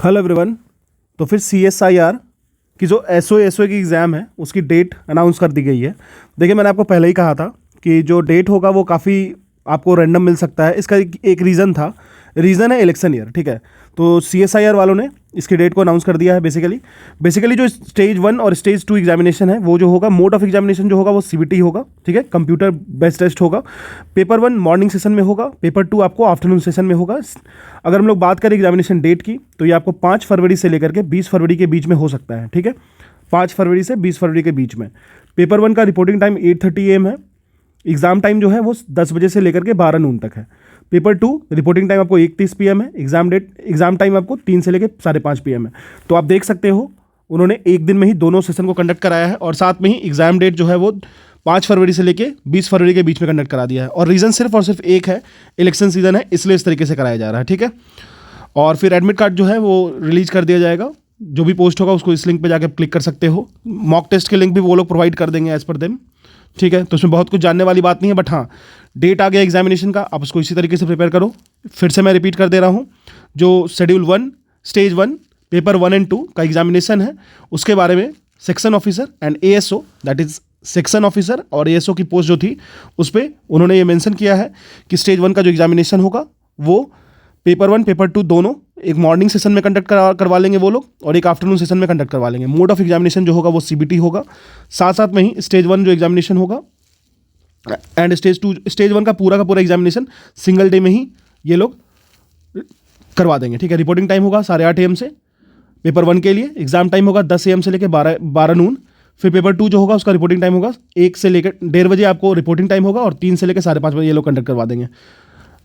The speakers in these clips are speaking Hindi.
Hello everyone. तो फिर CSIR की जो SOA की एग्ज़ाम है उसकी डेट अनाउंस कर दी गई है। देखिए, मैंने आपको पहले ही कहा था कि जो डेट होगा वो काफ़ी आपको रैंडम मिल सकता है। इसका एक रीज़न था, रीज़न है इलेक्शन ईयर, ठीक है। तो CSIR वालों ने इसकी डेट को अनाउंस कर दिया है। बेसिकली जो स्टेज 1 और स्टेज 2 एग्जामिनेशन है वो जो होगा, मोड ऑफ एग्जामिनेशन जो होगा वो CBT होगा, ठीक है, कंप्यूटर बेस्ड टेस्ट होगा। पेपर 1 मॉर्निंग सेशन में होगा, पेपर 2 आपको आफ्टरनून सेशन में होगा। अगर हम लोग बात करें एग्जामिनेशन डेट की तो ये आपको 5 फरवरी से लेकर के 20 फरवरी के बीच में हो सकता है, ठीक है। 5 फरवरी से 20 फरवरी के बीच में। पेपर 1 का रिपोर्टिंग टाइम 8:30 AM है। एग्ज़ाम टाइम जो है वो 10 बजे से लेकर के 12 नून तक है। पेपर 2 रिपोर्टिंग टाइम आपको 1:30 PM है। एग्ज़ाम टाइम आपको 3 से लेकर 5:30 PM है। तो आप देख सकते हो उन्होंने एक दिन में ही दोनों सेशन को कंडक्ट कराया है और साथ में ही एग्ज़ाम डेट जो है वो 5 फरवरी से लेकर 20 फरवरी के बीच में कंडक्ट करा दिया है। और रीज़न सिर्फ और सिर्फ एक है, इलेक्शन सीजन है, इसलिए इस तरीके से कराया जा रहा है, ठीक है। और फिर एडमिट कार्ड जो है वो रिलीज कर दिया जाएगा। जो भी पोस्ट होगा उसको इस लिंक पे जाकर क्लिक कर सकते हो। मॉक टेस्ट के लिंक भी वो लोग प्रोवाइड कर देंगे एज पर देम, ठीक है। तो उसमें बहुत कुछ जानने वाली बात नहीं है, बट हाँ, डेट आ गया एग्जामिनेशन का, आप उसको इसी तरीके से प्रिपेयर करो। फिर से मैं रिपीट कर दे रहा हूँ, जो शेड्यूल 1 स्टेज 1 पेपर 1 और 2 का एग्जामिनेशन है उसके बारे में section officer and ASO, that is section officer और ASO की पोस्ट जो थी उस पर उन्होंने ये मेंशन किया है कि स्टेज 1 का जो एग्जामिनेशन होगा वो पेपर 1 पेपर 2 दोनों एक मॉर्निंग सेशन में कंडक्ट करवा लेंगे वो लोग और एक आफ्टरनून सेशन में कंडक्ट करवा लेंगे। मोड ऑफ एग्जामिनेशन जो होगा वो CBT होगा। साथ साथ में ही स्टेज 1 जो एग्जामिनेशन होगा एंड स्टेज 1 का पूरा एग्जामिनेशन सिंगल डे में ही ये लोग करवा देंगे, ठीक है। रिपोर्टिंग टाइम होगा 8:30 AM से पेपर 1 के लिए। एग्जाम टाइम होगा 10 AM से लेकर 12 नून। फिर पेपर 2 जो होगा उसका रिपोर्टिंग टाइम होगा 1 से लेकर 1:30 बजे आपको रिपोर्टिंग टाइम होगा और 3 से लेकर 5:30 बजे ये लोग कंडक्ट करवा देंगे।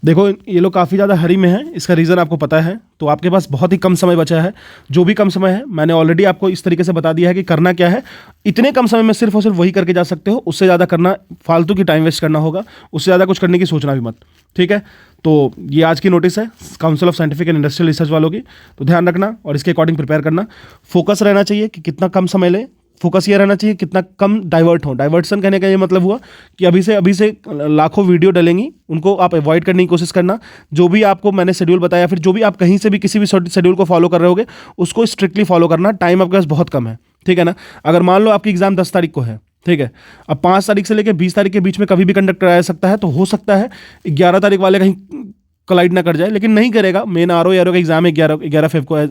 देखो, ये लोग काफ़ी ज़्यादा हरी में हैं, इसका रीज़न आपको पता है। तो आपके पास बहुत ही कम समय बचा है। जो भी कम समय है मैंने ऑलरेडी आपको इस तरीके से बता दिया है कि करना क्या है। इतने कम समय में सिर्फ और सिर्फ वही करके जा सकते हो, उससे ज़्यादा करना फालतू की टाइम वेस्ट करना होगा, उससे ज़्यादा कुछ करने की सोचना भी मत, ठीक है। तो ये आज की नोटिस है council of scientific and industrial research वालों की। तो ध्यान रखना और इसके अकॉर्डिंग प्रिपेयर करना। फोकस रहना चाहिए कि कितना कम समय ले, फोकस ये रहना चाहिए कितना कम डाइवर्ट हो। डाइवर्सन कहने का ये मतलब हुआ कि अभी से लाखों वीडियो डलेंगी, उनको आप अवॉइड करने की कोशिश करना। जो भी आपको मैंने शेड्यूल बताया, फिर जो भी आप कहीं से भी किसी भी शेड्यूल को फॉलो कर रहे होगे उसको स्ट्रिक्टली फॉलो करना। टाइम आपके पास बहुत कम है, ठीक है ना। अगर मान लो आपकी एग्जाम 10 तारीख को है, ठीक है, अब 5 तारीख से लेकर 20 तारीख के बीच में कभी भी कंडक्ट कराया सकता है। तो हो सकता है 11 तारीख वाले कहीं कोलाइड ना कर जाए, लेकिन नहीं करेगा। मेन RO का एग्जाम है 11 फेब को,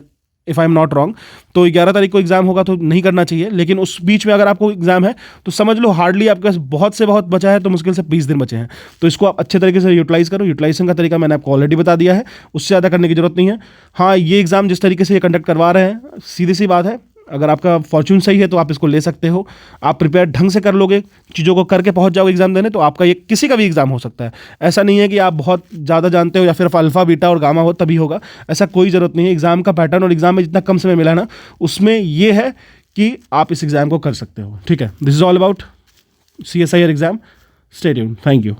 if I am not wrong. तो 11 तारीख को एग्जाम होगा तो नहीं करना चाहिए। लेकिन उस बीच में अगर आपको एग्जाम है तो समझ लो हार्डली आपके पास बहुत से बहुत बचा है, तो मुश्किल से 20 दिन बचे हैं। तो इसको आप अच्छे तरीके से यूटिलाइज करो। यूटिलाइजेशन का तरीका मैंने आपको ऑलरेडी बता दिया है, उससे ज़्यादा करने की जरूरत नहीं है। हाँ, ये एग्जाम जिस तरीके से ये कंडक्ट करवा रहे हैं, सीधी सी बात है, अगर आपका फॉर्च्यून सही है तो आप इसको ले सकते हो। आप प्रिपेयर ढंग से कर लोगे, चीज़ों को करके पहुंच जाओगे एग्जाम देने, तो आपका ये किसी का भी एग्जाम हो सकता है। ऐसा नहीं है कि आप बहुत ज़्यादा जानते हो या फिर अल्फा बीटा और गामा हो तभी होगा, ऐसा कोई ज़रूरत नहीं है। एग्जाम का पैटर्न और एग्जाम में जितना कम समय मिला ना, उसमें ये है कि आप इस एग्जाम को कर सकते हो, ठीक है। This is all about CSIR exam. Stay tuned. Thank you.